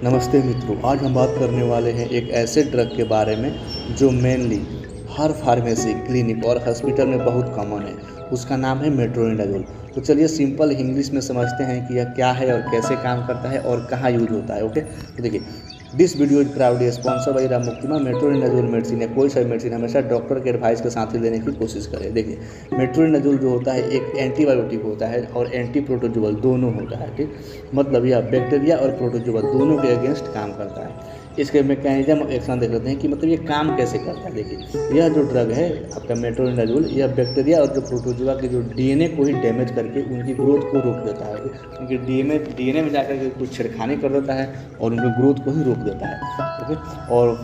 नमस्ते मित्रों, आज हम बात करने वाले हैं एक ऐसे ड्रग के बारे में जो मेनली हर फार्मेसी, क्लिनिक और हॉस्पिटल में बहुत कॉमन है। उसका नाम है मेट्रोनिडाज़ोल। तो चलिए सिंपल इंग्लिश में समझते हैं कि यह क्या है और कैसे काम करता है और कहाँ यूज होता है। ओके, तो देखिए, this video is proudly sponsor by राममुक्तिमा। मेट्रोनिडाज़ोल मेडिसिन या कोई सा मेडिसिन हमेशा डॉक्टर के एडवाइस के साथ ही लेने की कोशिश करें। देखिए, मेट्रोनिडाज़ोल जो होता है एक एंटीबायोटिक होता है और एंटी प्रोटोजोअल दोनों होता है। ठीक, मतलब यह बैक्टीरिया और प्रोटोजोअल दोनों के अगेंस्ट काम करता है। इसके मैकेनिज्म एक्शन देख लेते हैं कि मतलब ये काम कैसे करता है। देखिए, यह जो ड्रग है आपका मेट्रोनिडाज़ोल, यह बैक्टीरिया और जो प्रोटोजोआ के जो डीएनए को ही डैमेज करके उनकी ग्रोथ को रोक देता है। उनके डीएनए में जाकर के कुछ छेड़खानी कर देता है और उनकी ग्रोथ को ही रोक देता है। ओके, और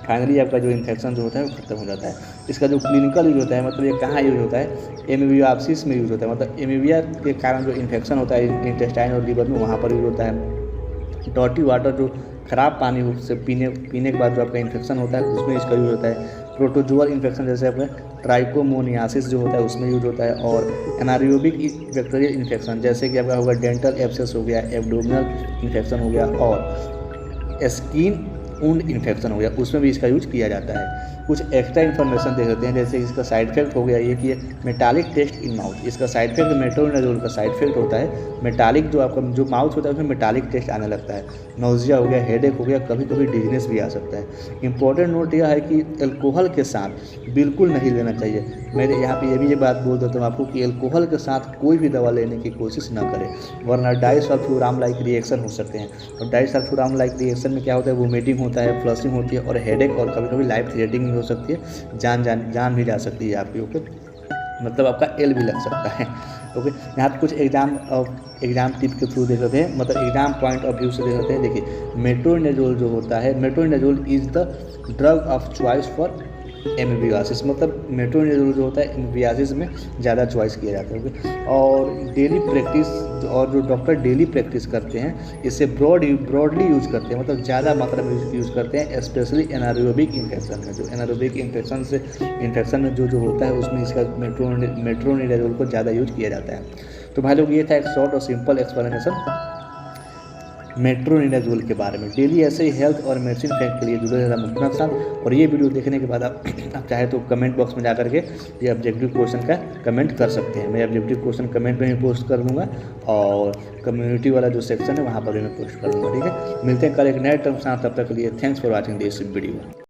फाइनली आपका जो इन्फेक्शन जो होता है वो खत्म हो जाता है। इसका जो क्लिनिकल यूज होता है, मतलब ये कहाँ यूज होता है, एमीबियासिस में यूज होता है। मतलब एमीबिया के कारण जो इन्फेक्शन होता है इंटेस्टाइन और लीवर में, वहाँ पर यूज होता है। डॉटी वाटर जो ख़राब पानी से पीने के बाद जो आपका इन्फेक्शन होता है उसमें इसका यूज होता है। प्रोटोजोअल इन्फेक्शन जैसे आपका ट्राइकोमोनियासिस जो होता है उसमें यूज होता है। और एनारोबिक बैक्टीरियल इन्फेक्शन जैसे कि आपका होगा डेंटल एब्सेस हो गया, एब्डोमिनल इन्फेक्शन हो गया और स्किन वुंड इन्फेक्शन हो गया, उसमें भी इसका यूज किया जाता है। कुछ एक्स्ट्रा इन्फॉर्मेशन दे देते हैं, जैसे इसका साइड इफेक्ट हो गया ये कि मेटालिक टेस्ट इन माउथ। इसका साइड इफेक्ट मेट्रोनिडाज़ोल का साइड इफेक्ट होता है मेटालिक, जो आपका जो माउथ होता है उसमें मेटालिक टेस्ट आने लगता है। नोजिया हो गया, हेडेक हो गया, कभी कभी डिजीनेस भी आ सकता है। इंपॉर्टेंट नोट यह है कि अल्कोहल के साथ बिल्कुल नहीं लेना चाहिए। मैं यहाँ पे ये बात बोल देता हूँ आपको कि अल्कोहल के साथ कोई भी दवा लेने की कोशिश ना करें, वरना डाइसल्फोराम लाइक रिएक्शन हो सकते हैं। और डाइसल्फोराम लाइक रिएक्शन में क्या होता है, वोमिटिंग होता है, फ्लशिंग होती है और हेडेक, और कभी कभी लाइफ थ्रेटनिंग भी हो सकती है, जान भी जा सकती है आपकी। ओके, मतलब आपका एल भी लग सकता है। ओके, यहाँ पे कुछ एग्जाम टिप के थ्रू देख लेते हैं, मतलब एग्जाम पॉइंट ऑफ व्यू से देख लेते हैं। देखिए, मेट्रोनिडाज़ोल जो होता है, metronidazole is the drug of choice for amoebiasis. मतलब मेट्रोनिडाज़ोल जो होता है एमीबियासिस में ज़्यादा चॉइस किया जाता है। ओके, और डेली प्रैक्टिस और जो डॉक्टर डेली प्रैक्टिस करते हैं इसे ब्रॉडली यूज करते हैं, मतलब ज़्यादा मात्रा में यूज़ करते हैं, स्पेशली एनारोबिक इन्फेक्शन में। जो एनारोबिक इन्फेक्शन में जो होता है उसमें इसका मेट्रोनिडाज़ोल को ज़्यादा यूज किया जाता है। तो भाई लोग, ये था एक शॉर्ट और सिंपल एक्सप्लेनेशन मेट्रोनिडाज़ोल के बारे में। डेली ऐसे ही हेल्थ और मेडिसिन फैक्ट के लिए जुड़े रहना मुमकिन के साथ। और ये वीडियो देखने के बाद आप चाहे तो कमेंट बॉक्स में जा करके ये ऑब्जेक्टिव क्वेश्चन का कमेंट कर सकते हैं। मैं ऑब्जेक्टिव क्वेश्चन कमेंट में भी पोस्ट कर दूंगा और कम्युनिटी वाला जो सेक्शन है वहाँ पर भी मैं पोस्ट कर दूँगा। ठीक है, मिलते हैं कल एक नए टर्म साथ, तब तक के लिए thanks for watching this video.